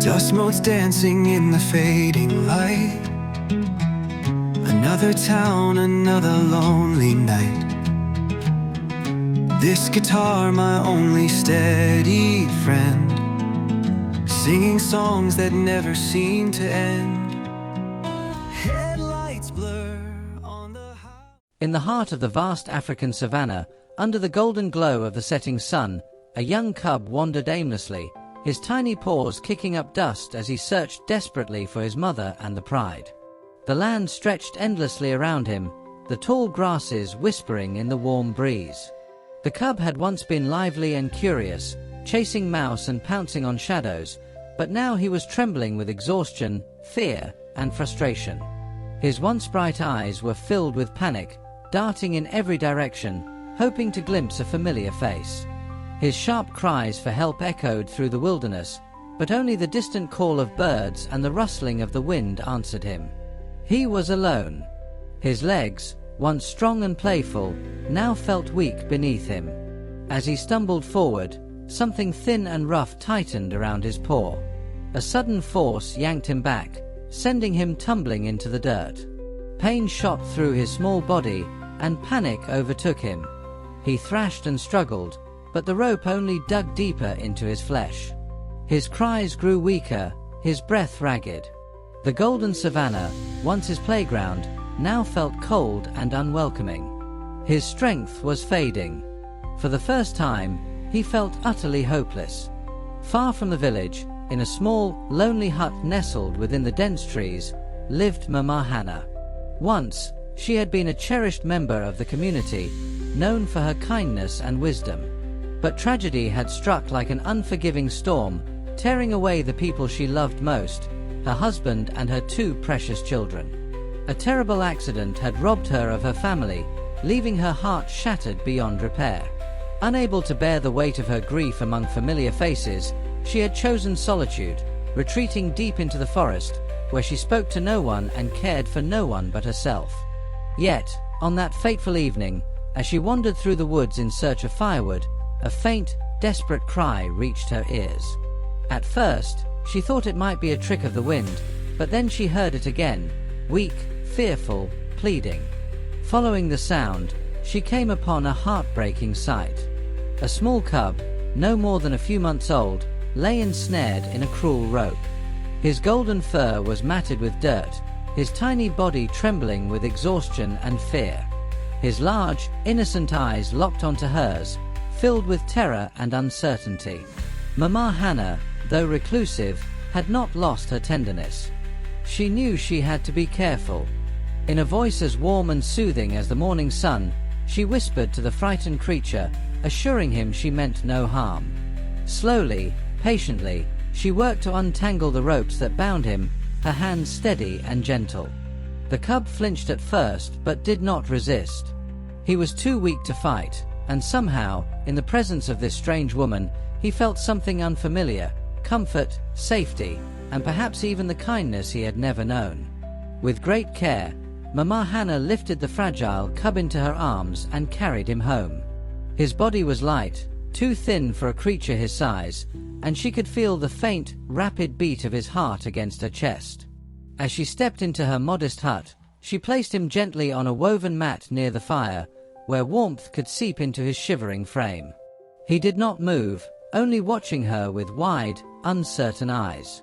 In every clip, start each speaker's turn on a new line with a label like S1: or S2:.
S1: Dust motes dancing in the fading light. Another town, another lonely night. This guitar, my only steady friend, singing songs that never seem to end. Headlights blur on the
S2: In the heart of the vast African savanna, under the golden glow of the setting sun, a young cub wandered aimlessly, his tiny paws kicking up dust as he searched desperately for his mother and the pride. The land stretched endlessly around him, the tall grasses whispering in the warm breeze. The cub had once been lively and curious, chasing mouse and pouncing on shadows, but now he was trembling with exhaustion, fear, and frustration. His once bright eyes were filled with panic, darting in every direction, hoping to glimpse a familiar face. His sharp cries for help echoed through the wilderness, but only the distant call of birds and the rustling of the wind answered him. He was alone. His legs, once strong and playful, now felt weak beneath him. As he stumbled forward, something thin and rough tightened around his paw. A sudden force yanked him back, sending him tumbling into the dirt. Pain shot through his small body, and panic overtook him. He thrashed and struggled, but the rope only dug deeper into his flesh. His cries grew weaker, his breath ragged. The golden savanna, once his playground, now felt cold and unwelcoming. His strength was fading. For the first time, he felt utterly hopeless. Far from the village, in a small, lonely hut nestled within the dense trees, lived Mama Hannah. Once, she had been a cherished member of the community, known for her kindness and wisdom. But tragedy had struck like an unforgiving storm, tearing away the people she loved most, her husband and her two precious children. A terrible accident had robbed her of her family, leaving her heart shattered beyond repair. Unable to bear the weight of her grief among familiar faces, she had chosen solitude, retreating deep into the forest, where she spoke to no one and cared for no one but herself. Yet, on that fateful evening, as she wandered through the woods in search of firewood, a faint, desperate cry reached her ears. At first, she thought it might be a trick of the wind, but then she heard it again, weak, fearful, pleading. Following the sound, she came upon a heartbreaking sight. A small cub, no more than a few months old, lay ensnared in a cruel rope. His golden fur was matted with dirt, his tiny body trembling with exhaustion and fear. His large, innocent eyes locked onto hers, filled with terror and uncertainty. Mama Hannah, though reclusive, had not lost her tenderness. She knew she had to be careful. In a voice as warm and soothing as the morning sun, she whispered to the frightened creature, assuring him she meant no harm. Slowly, patiently, she worked to untangle the ropes that bound him, her hands steady and gentle. The cub flinched at first, but did not resist. He was too weak to fight, and somehow, in the presence of this strange woman, he felt something unfamiliar, comfort, safety, and perhaps even the kindness he had never known. With great care, Mama Hannah lifted the fragile cub into her arms and carried him home. His body was light, too thin for a creature his size, and she could feel the faint, rapid beat of his heart against her chest. As she stepped into her modest hut, she placed him gently on a woven mat near the fire, where warmth could seep into his shivering frame. He did not move, only watching her with wide, uncertain eyes.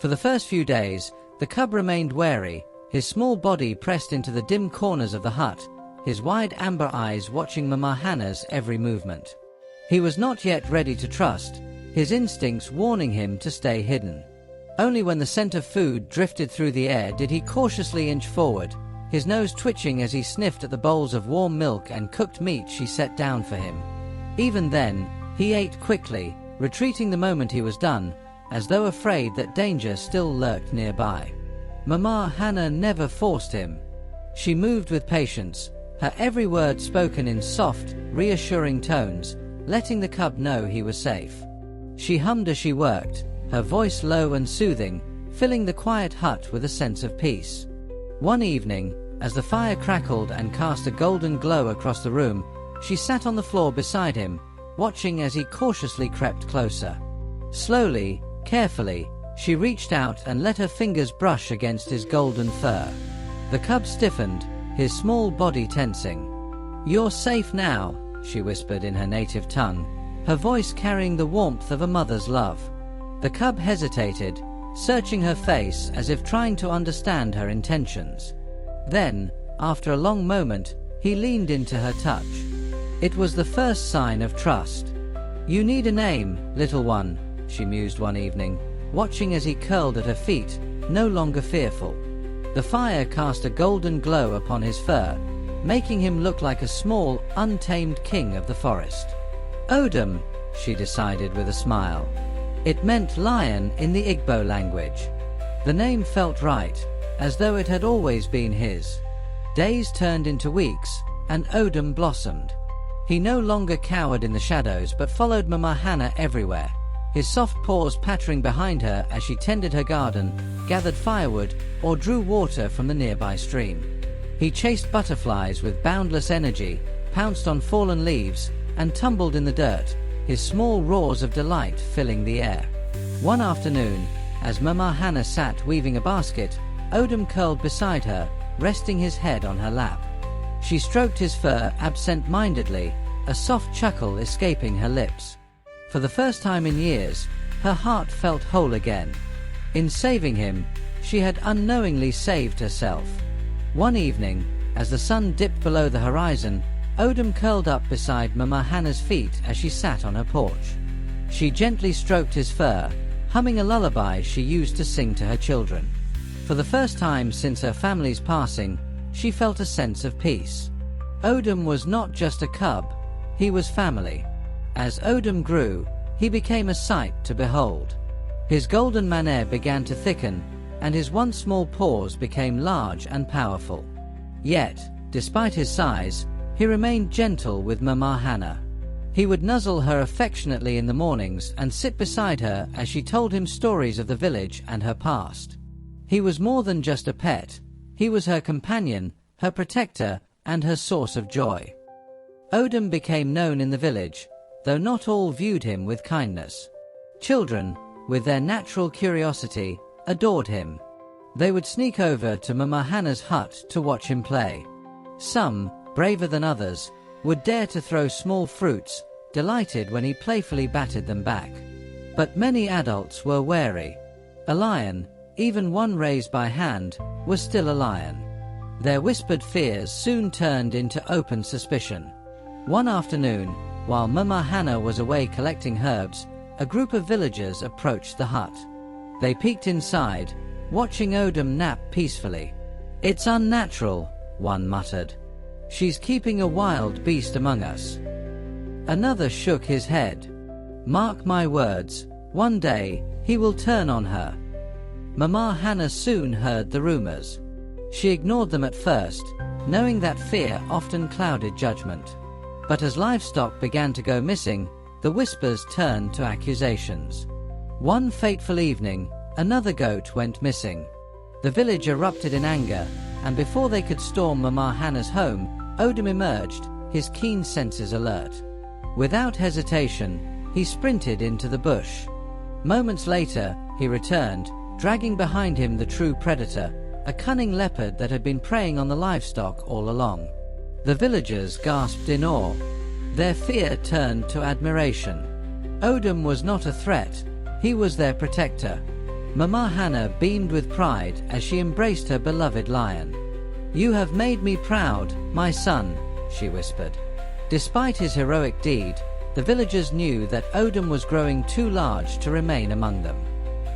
S2: For the first few days, the cub remained wary, his small body pressed into the dim corners of the hut, his wide amber eyes watching Mama Hannah's every movement. He was not yet ready to trust, his instincts warning him to stay hidden. Only when the scent of food drifted through the air did he cautiously inch forward, his nose twitching as he sniffed at the bowls of warm milk and cooked meat she set down for him. Even then, he ate quickly, retreating the moment he was done, as though afraid that danger still lurked nearby. Mama Hannah never forced him. She moved with patience, her every word spoken in soft, reassuring tones, letting the cub know he was safe. She hummed as she worked, her voice low and soothing, filling the quiet hut with a sense of peace. One evening, as the fire crackled and cast a golden glow across the room, she sat on the floor beside him, watching as he cautiously crept closer. Slowly, carefully, She reached out and let her fingers brush against his golden fur. The cub stiffened, his small body tensing. "You're safe now," she whispered in her native tongue, her voice carrying the warmth of a mother's love. The cub hesitated, searching her face as if trying to understand her intentions. Then, after a long moment, he leaned into her touch. It was the first sign of trust. "You need a name, little one," she mused one evening, watching as he curled at her feet, no longer fearful. The fire cast a golden glow upon his fur, making him look like a small, untamed king of the forest. Odum, she decided with a smile. It meant lion in the Igbo language. The name felt right, as though it had always been his. Days turned into weeks, and Odum blossomed. He no longer cowered in the shadows but followed Mama Hannah everywhere, his soft paws pattering behind her as she tended her garden, gathered firewood, or drew water from the nearby stream. He chased butterflies with boundless energy, pounced on fallen leaves, and tumbled in the dirt, his small roars of delight filling the air. One afternoon, as Mama Hannah sat weaving a basket, Odum curled beside her, resting his head on her lap. She stroked his fur absent-mindedly, a soft chuckle escaping her lips. For the first time in years, her heart felt whole again. In saving him, she had unknowingly saved herself. One evening, as the sun dipped below the horizon, Odum curled up beside Mama Hannah's feet as she sat on her porch. She gently stroked his fur, humming a lullaby she used to sing to her children. For the first time since her family's passing, she felt a sense of peace. Odum was not just a cub, he was family. As Odum grew, he became a sight to behold. His golden mane began to thicken, and his once small paws became large and powerful. Yet, despite his size, he remained gentle with Mama Hannah. He would nuzzle her affectionately in the mornings and sit beside her as she told him stories of the village and her past. He was more than just a pet, he was her companion, her protector, and her source of joy. Odum became known in the village, though not all viewed him with kindness. Children, with their natural curiosity, adored him. They would sneak over to Mama Hannah's hut to watch him play. Some, braver than others, would dare to throw small fruits, delighted when he playfully batted them back. But many adults were wary. A lion, even one raised by hand, was still a lion. Their whispered fears soon turned into open suspicion. One afternoon, while Mama Hannah was away collecting herbs, a group of villagers approached the hut. They peeked inside, watching Odum nap peacefully. "It's unnatural," one muttered. "She's keeping a wild beast among us." Another shook his head. "Mark my words, one day, he will turn on her." Mama Hannah soon heard the rumors. She ignored them at first, knowing that fear often clouded judgment. But as livestock began to go missing, the whispers turned to accusations. One fateful evening, another goat went missing. The village erupted in anger, and before they could storm Mama Hannah's home, Odum emerged, his keen senses alert. Without hesitation, he sprinted into the bush. Moments later, he returned, dragging behind him the true predator, a cunning leopard that had been preying on the livestock all along. The villagers gasped in awe. Their fear turned to admiration. Odum was not a threat, he was their protector. Mama Hannah beamed with pride as she embraced her beloved lion. "You have made me proud, my son," she whispered. Despite his heroic deed, the villagers knew that Odum was growing too large to remain among them.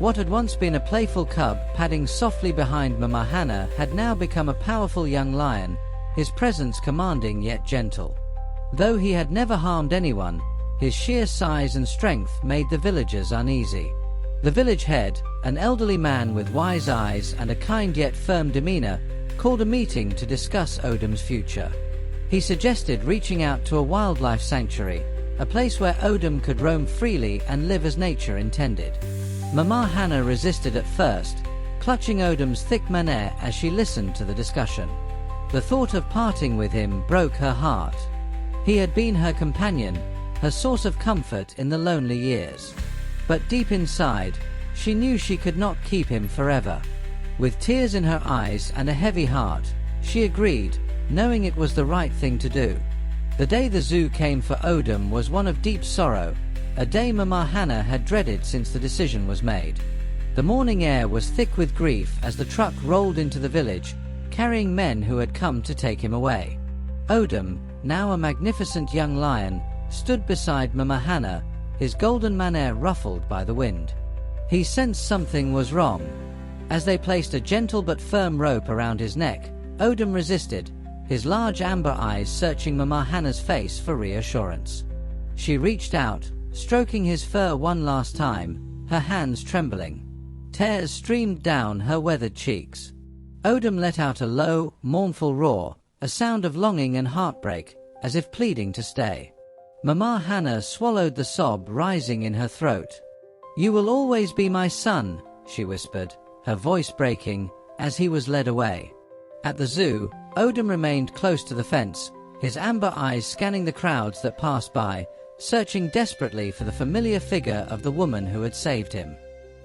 S2: What had once been a playful cub padding softly behind Mama Hannah had now become a powerful young lion, his presence commanding yet gentle. Though he had never harmed anyone, his sheer size and strength made the villagers uneasy. The village head, an elderly man with wise eyes and a kind yet firm demeanor, called a meeting to discuss Odum's future. He suggested reaching out to a wildlife sanctuary, a place where Odum could roam freely and live as nature intended. Mama Hannah resisted at first, clutching Odum's thick mane as she listened to the discussion. The thought of parting with him broke her heart. He had been her companion, her source of comfort in the lonely years. But deep inside, She knew she could not keep him forever. With tears in her eyes and a heavy heart, she agreed, knowing it was the right thing to do. The day the zoo came for Odum was one of deep sorrow, a day Mama Hannah had dreaded since the decision was made. The morning air was thick with grief as the truck rolled into the village, carrying men who had come to take him away. Odum, now a magnificent young lion, stood beside Mama Hannah, his golden mane ruffled by the wind. He sensed something was wrong. As they placed a gentle but firm rope around his neck, Odum resisted, his large amber eyes searching Mama Hannah's face for reassurance. She reached out, stroking his fur one last time, her hands trembling. Tears streamed down her weathered cheeks. Odum let out a low, mournful roar, a sound of longing and heartbreak, as if pleading to stay. Mama Hannah swallowed the sob rising in her throat. "You will always be my son," she whispered, her voice breaking, as he was led away. At the zoo, Odum remained close to the fence, his amber eyes scanning the crowds that passed by, searching desperately for the familiar figure of the woman who had saved him.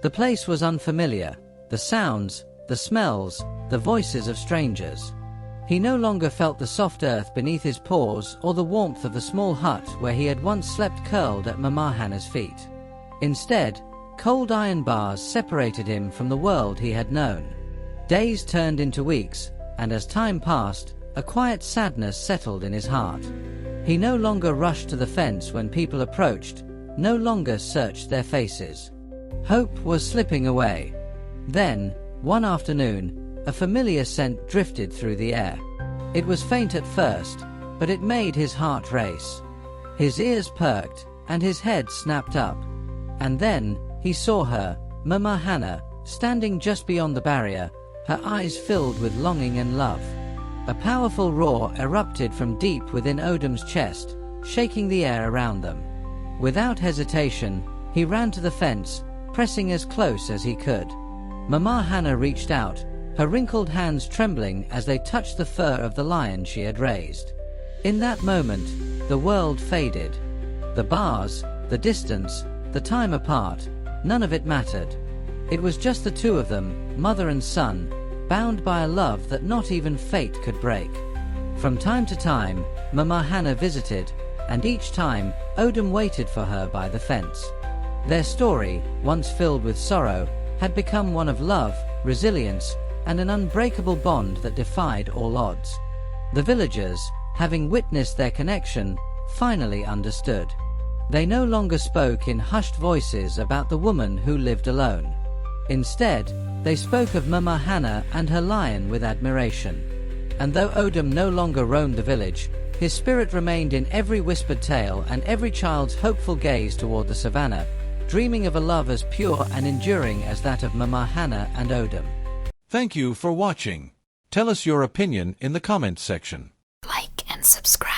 S2: The place was unfamiliar, the sounds, the smells, the voices of strangers. He no longer felt the soft earth beneath his paws or the warmth of the small hut where he had once slept curled at Mama Hannah's feet. Instead, cold iron bars separated him from the world he had known. Days turned into weeks, and as time passed, a quiet sadness settled in his heart. He no longer rushed to the fence when people approached, no longer searched their faces. Hope was slipping away. Then, one afternoon, a familiar scent drifted through the air. It was faint at first, but it made his heart race. His ears perked, and his head snapped up. And then, he saw her, Mama Hannah, standing just beyond the barrier, her eyes filled with longing and love. A powerful roar erupted from deep within Odum's chest, shaking the air around them. Without hesitation, he ran to the fence, pressing as close as he could. Mama Hannah reached out, her wrinkled hands trembling as they touched the fur of the lion she had raised. In that moment, the world faded. The bars, the distance, the time apart, none of it mattered. It was just the two of them, mother and son, bound by a love that not even fate could break. From time to time, Mama Hannah visited, and each time, Odum waited for her by the fence. Their story, once filled with sorrow, had become one of love, resilience, and an unbreakable bond that defied all odds. The villagers, having witnessed their connection, finally understood. They no longer spoke in hushed voices about the woman who lived alone. Instead, they spoke of Mama Hannah and her lion with admiration. And though Odum no longer roamed the village, his spirit remained in every whispered tale and every child's hopeful gaze toward the savannah, dreaming of a love as pure and enduring as that of Mama Hannah and Odum.
S3: Thank you for watching. Tell us your opinion in the comments section.
S4: Like and subscribe.